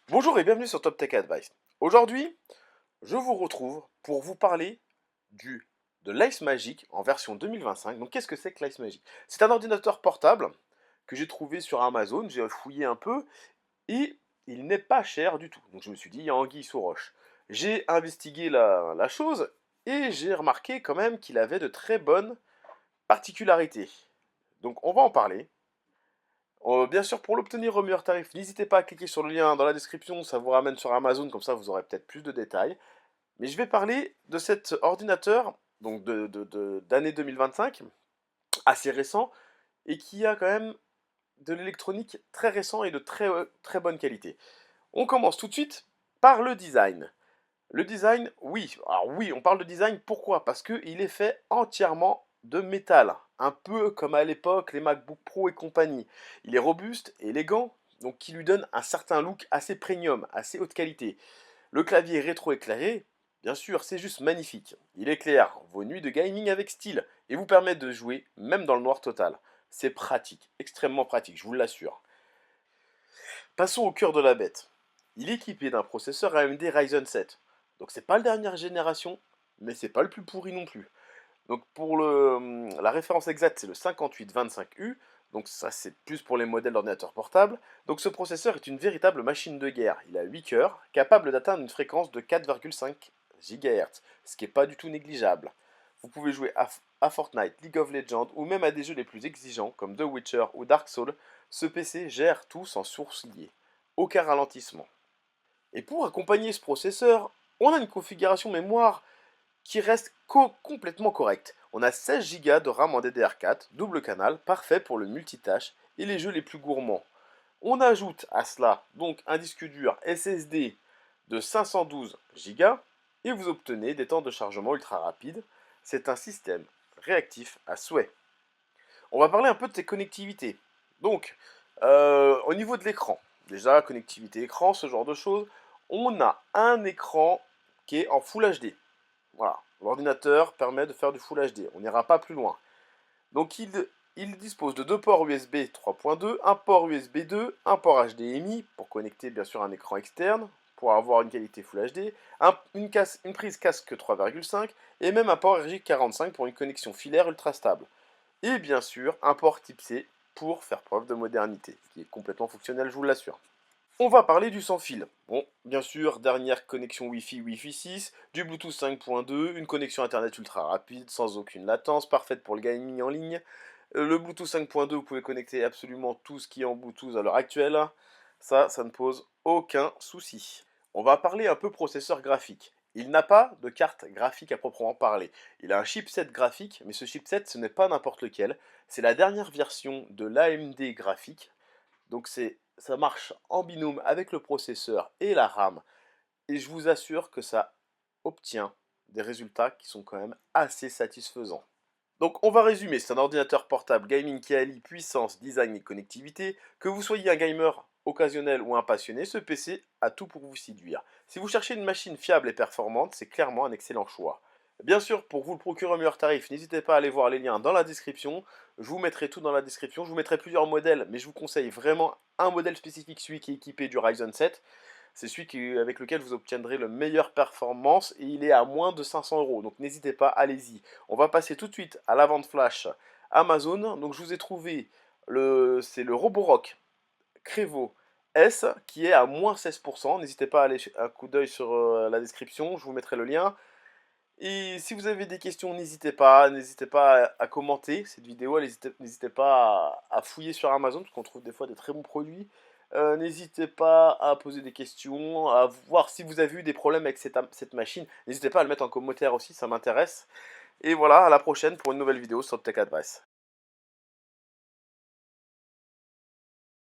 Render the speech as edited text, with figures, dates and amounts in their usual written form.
Bonjour et bienvenue sur Top Tech Advice. Aujourd'hui, je vous retrouve pour vous parler du, de l'Ice Magic en version 2025. Donc qu'est-ce que c'est que l'Ice Magic? C'est un ordinateur portable que j'ai trouvé sur Amazon, j'ai fouillé un peu et il n'est pas cher du tout. Donc je me suis dit, il y a anguille sous roche. J'ai investigué la chose et j'ai remarqué quand même qu'il avait de très bonnes particularités. Donc on va en parler. Bien sûr, pour l'obtenir au meilleur tarif, n'hésitez pas à cliquer sur le lien dans la description, ça vous ramène sur Amazon, comme ça vous aurez peut-être plus de détails. Mais je vais parler de cet ordinateur, donc d'année 2025, assez récent, et qui a quand même de l'électronique très récent et de très bonne qualité. On commence tout de suite par le design. Le design, oui. Alors oui, on parle de design, pourquoi? Parce qu'il est fait entièrement de métal. Un peu comme à l'époque les MacBook Pro et compagnie. Il est robuste et élégant, donc qui lui donne un certain look assez premium, assez haute qualité. Le clavier rétro-éclairé, bien sûr, c'est juste magnifique. Il éclaire vos nuits de gaming avec style et vous permet de jouer même dans le noir total. C'est pratique, extrêmement pratique, je vous l'assure. Passons au cœur de la bête. Il est équipé d'un processeur AMD Ryzen 7. Donc c'est pas la dernière génération, mais c'est pas le plus pourri non plus. Donc pour la référence exacte, c'est le 5825U. Donc ça c'est plus pour les modèles d'ordinateurs portables. Donc ce processeur est une véritable machine de guerre. Il a 8 cœurs, capable d'atteindre une fréquence de 4,5 GHz, ce qui n'est pas du tout négligeable. Vous pouvez jouer à Fortnite, League of Legends ou même à des jeux les plus exigeants comme The Witcher ou Dark Souls. Ce PC gère tout sans sourciller. Aucun ralentissement. Et pour accompagner ce processeur, on a une configuration mémoire qui reste complètement correcte. On a 16 Go de RAM en DDR4, double canal, parfait pour le multitâche et les jeux les plus gourmands. On ajoute à cela donc un disque dur SSD de 512 Go et vous obtenez des temps de chargement ultra rapides. C'est un système réactif à souhait. On va parler un peu de ses connectivités. Donc, au niveau de l'écran, déjà connectivité écran, ce genre de choses, on a un écran qui est en Full HD. Voilà, l'ordinateur permet de faire du Full HD, on n'ira pas plus loin. Donc il dispose de deux ports USB 3.2, un port USB 2, un port HDMI pour connecter bien sûr un écran externe pour avoir une qualité Full HD, une prise casque 3,5 et même un port RJ45 pour une connexion filaire ultra stable. Et bien sûr un port type C pour faire preuve de modernité, qui est complètement fonctionnel, je vous l'assure. On va parler du sans fil. Bon, bien sûr, dernière connexion Wi-Fi, Wi-Fi 6, du Bluetooth 5.2, une connexion Internet ultra rapide, sans aucune latence, parfaite pour le gaming en ligne. Le Bluetooth 5.2, vous pouvez connecter absolument tout ce qui est en Bluetooth à l'heure actuelle. Ça ne pose aucun souci. On va parler un peu processeur graphique. Il n'a pas de carte graphique à proprement parler. Il a un chipset graphique, mais ce chipset, ce n'est pas n'importe lequel. C'est la dernière version de l'AMD graphique. Donc ça marche en binôme avec le processeur et la RAM. Et je vous assure que ça obtient des résultats qui sont quand même assez satisfaisants. Donc on va résumer, c'est un ordinateur portable gaming qui allie puissance, design et connectivité. Que vous soyez un gamer occasionnel ou un passionné, ce PC a tout pour vous séduire. Si vous cherchez une machine fiable et performante, c'est clairement un excellent choix. Bien sûr, pour vous le procurer au meilleur tarif, n'hésitez pas à aller voir les liens dans la description. Je vous mettrai tout dans la description. Je vous mettrai plusieurs modèles, mais je vous conseille vraiment un modèle spécifique, celui qui est équipé du Ryzen 7. C'est avec lequel vous obtiendrez le meilleure performance et il est à moins de 500 euros. Donc n'hésitez pas, allez-y. On va passer tout de suite à la vente flash Amazon. Donc je vous ai trouvé c'est le Roborock Crevo S qui est à moins 16%. N'hésitez pas à aller un coup d'œil sur la description, je vous mettrai le lien. Et si vous avez des questions, n'hésitez pas à commenter cette vidéo, n'hésitez pas à fouiller sur Amazon, parce qu'on trouve des fois des très bons produits. N'hésitez pas à poser des questions, à voir si vous avez eu des problèmes avec cette machine. N'hésitez pas à le mettre en commentaire aussi, ça m'intéresse. Et voilà, à la prochaine pour une nouvelle vidéo sur Tech Advice.